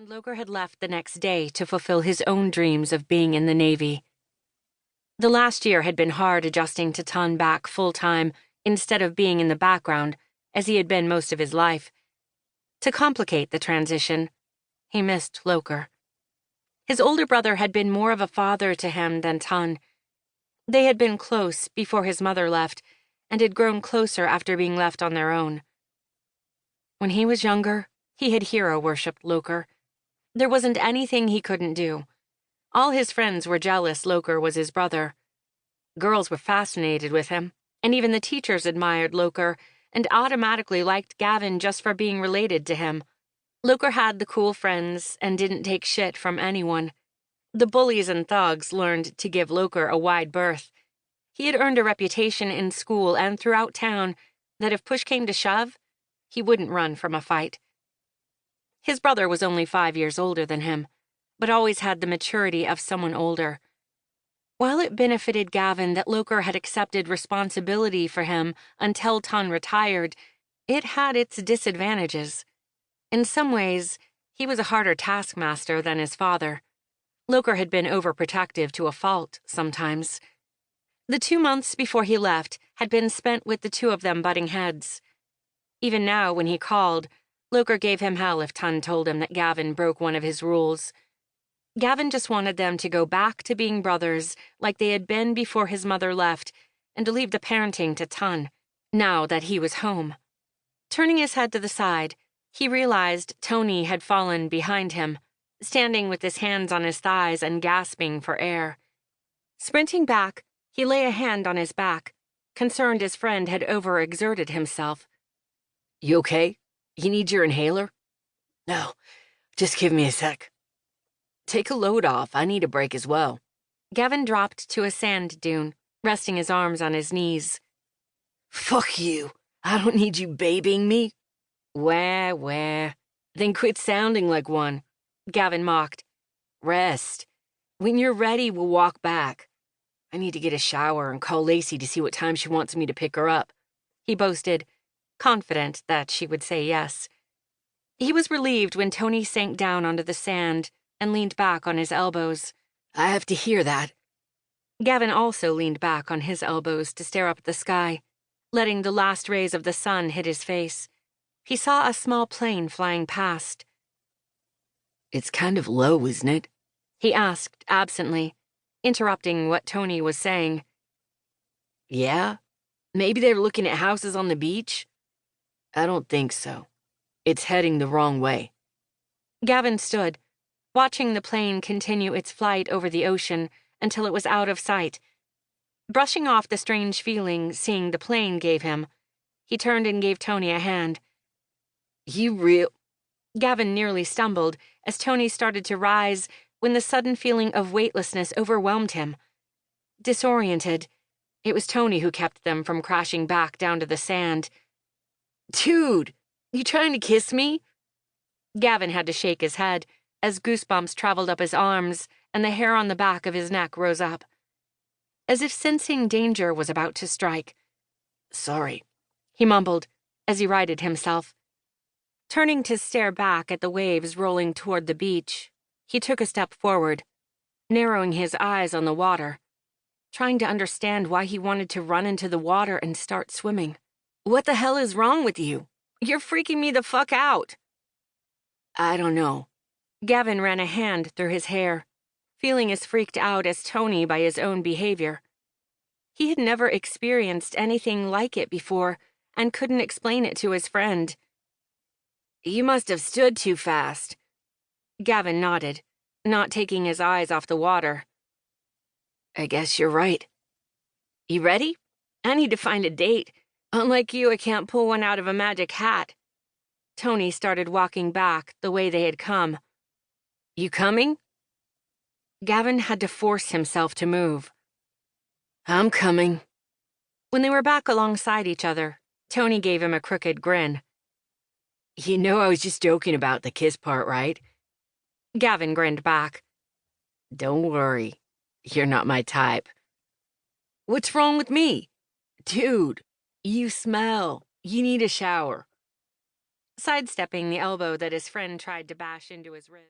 and Loker had left the next day to fulfill his own dreams of being in the Navy. The last year had been hard adjusting to Ton back full-time instead of being in the background, as he had been most of his life. To complicate the transition, he missed Loker. His older brother had been more of a father to him than Ton. They had been close before his mother left, and had grown closer after being left on their own. When he was younger, he had hero-worshipped Loker. There wasn't anything he couldn't do. All his friends were jealous Loker was his brother. Girls were fascinated with him, and even the teachers admired Loker and automatically liked Gavin just for being related to him. Loker had the cool friends and didn't take shit from anyone. The bullies and thugs learned to give Loker a wide berth. He had earned a reputation in school and throughout town that if push came to shove, he wouldn't run from a fight. His brother was only 5 years older than him, but always had the maturity of someone older. While it benefited Gavin that Loker had accepted responsibility for him until Ton retired, it had its disadvantages. In some ways, he was a harder taskmaster than his father. Loker had been overprotective to a fault sometimes. The 2 months before he left had been spent with the two of them butting heads. Even now, when he called, Loker gave him hell if Ton told him that Gavin broke one of his rules. Gavin just wanted them to go back to being brothers like they had been before his mother left, and to leave the parenting to Ton, now that he was home. Turning his head to the side, he realized Tony had fallen behind him, standing with his hands on his thighs and gasping for air. Sprinting back, he lay a hand on his back, concerned his friend had overexerted himself. "You okay? You need your inhaler?" "No, just give me a sec." "Take a load off. I need a break as well." Gavin dropped to a sand dune, resting his arms on his knees. "Fuck you. I don't need you babying me." Wah. Then quit sounding like one," Gavin mocked. "Rest. When you're ready, we'll walk back. I need to get a shower and call Lacey to see what time she wants me to pick her up," he boasted, confident that she would say yes. He was relieved when Tony sank down onto the sand and leaned back on his elbows. "I have to hear that." Gavin also leaned back on his elbows to stare up at the sky, letting the last rays of the sun hit his face. He saw a small plane flying past. "It's kind of low, isn't it?" he asked absently, interrupting what Tony was saying. "Yeah? Maybe they're looking at houses on the beach?" "I don't think so. It's heading the wrong way." Gavin stood, watching the plane continue its flight over the ocean until it was out of sight. Brushing off the strange feeling seeing the plane gave him, he turned and gave Tony a hand. Gavin nearly stumbled as Tony started to rise when the sudden feeling of weightlessness overwhelmed him. Disoriented, it was Tony who kept them from crashing back down to the sand. "Dude, you trying to kiss me?" Gavin had to shake his head as goosebumps traveled up his arms and the hair on the back of his neck rose up. As if sensing danger was about to strike. "Sorry," he mumbled as he righted himself. Turning to stare back at the waves rolling toward the beach, he took a step forward, narrowing his eyes on the water, trying to understand why he wanted to run into the water and start swimming. "What the hell is wrong with you? You're freaking me the fuck out." "I don't know." Gavin ran a hand through his hair, feeling as freaked out as Tony by his own behavior. He had never experienced anything like it before and couldn't explain it to his friend. "You must have stood too fast." Gavin nodded, not taking his eyes off the water. "I guess you're right. You ready? I need to find a date. Unlike you, I can't pull one out of a magic hat." Tony started walking back the way they had come. "You coming?" Gavin had to force himself to move. "I'm coming." When they were back alongside each other, Tony gave him a crooked grin. "You know I was just joking about the kiss part, right?" Gavin grinned back. "Don't worry. You're not my type." "What's wrong with me?" "Dude, you smell. You need a shower." Sidestepping the elbow that his friend tried to bash into his ribs.